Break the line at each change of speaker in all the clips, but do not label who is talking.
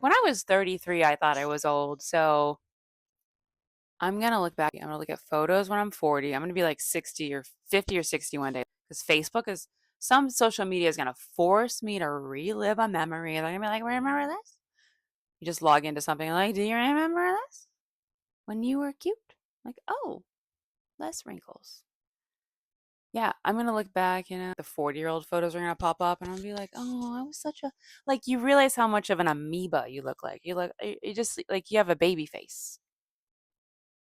When I was 33, I thought I was old. So I'm gonna look back. I'm gonna look at photos when I'm 40. I'm gonna be like 60 or 50 or 60 one day because Facebook is some social media is gonna force me to relive a memory. They're gonna be like, "Remember this?" You just log into something like, "Do you remember this when you were cute?" Like, oh, less wrinkles. Yeah, I'm gonna look back, the 40-year-old photos are gonna pop up, and I'll be like, "Oh, I was such a," like, you realize how much of an amoeba you look like. You just like you have a baby face.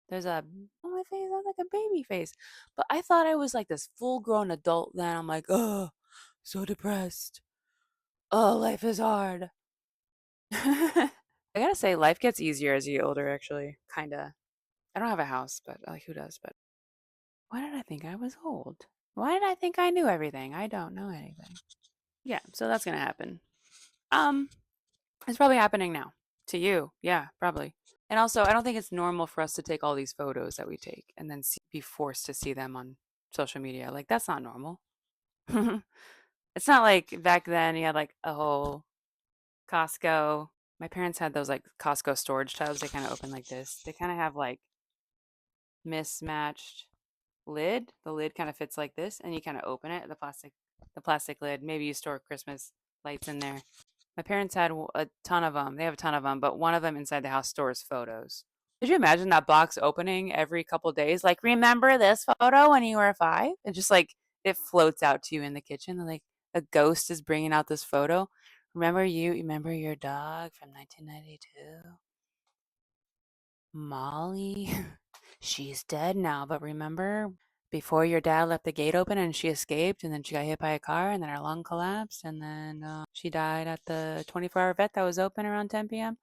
There's a on my face, I have like a baby face. But I thought I was like this full-grown adult then. I'm like, "Oh, so depressed. Oh, life is hard." I gotta say, life gets easier as you get older, actually. Kinda. I don't have a house, but like, who does? But why did I think I was old? Why did I think I knew everything? I don't know anything. Yeah, so that's gonna happen. Um, it's probably happening now to you. Yeah, probably. And also, I don't think it's normal for us to take all these photos that we take and then be forced to see them on social media. Like, that's not normal. It's not like back then you had like a whole Costco. My parents had those like Costco storage tubs. They kind of open like this. They kind of have like mismatched lid. The lid kind of fits like this, and you kind of open it. The plastic lid. Maybe you store Christmas lights in there. My parents had a ton of them. They have a ton of them, but one of them inside the house stores photos. Could you imagine that box opening every couple days? Like, remember this photo when you were 5? And just like it floats out to you in the kitchen. And like a ghost is bringing out this photo. Remember your dog from 1992? Molly? She's dead now, but remember before your dad left the gate open and she escaped and then she got hit by a car and then her lung collapsed and then she died at the 24-hour vet that was open around 10 p.m.?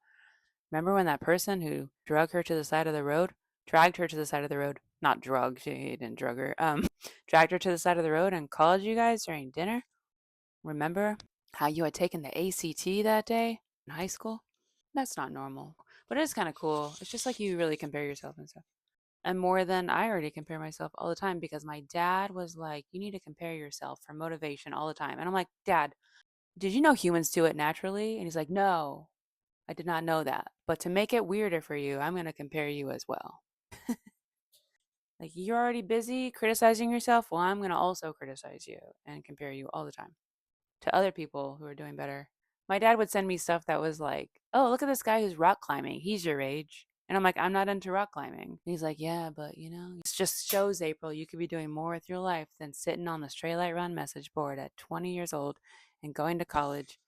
Remember when that person who dragged her to the side of the road, not drugged, he didn't drug her, dragged her to the side of the road and called you guys during dinner? Remember how you had taken the ACT that day in high school? That's not normal, but it is kind of cool. It's just like you really compare yourself and stuff. And more than I already compare myself all the time because my dad was like, you need to compare yourself for motivation all the time. And I'm like, Dad, did you know humans do it naturally? And he's like, no, I did not know that. But to make it weirder for you, I'm going to compare you as well. Like, you're already busy criticizing yourself. Well, I'm going to also criticize you and compare you all the time to other people who are doing better. My dad would send me stuff that was like, oh, look at this guy who's rock climbing. He's your age. And I'm like, I'm not into rock climbing. And he's like, yeah, but it just shows, April, you could be doing more with your life than sitting on the Straight Light Run message board at 20 years old and going to college.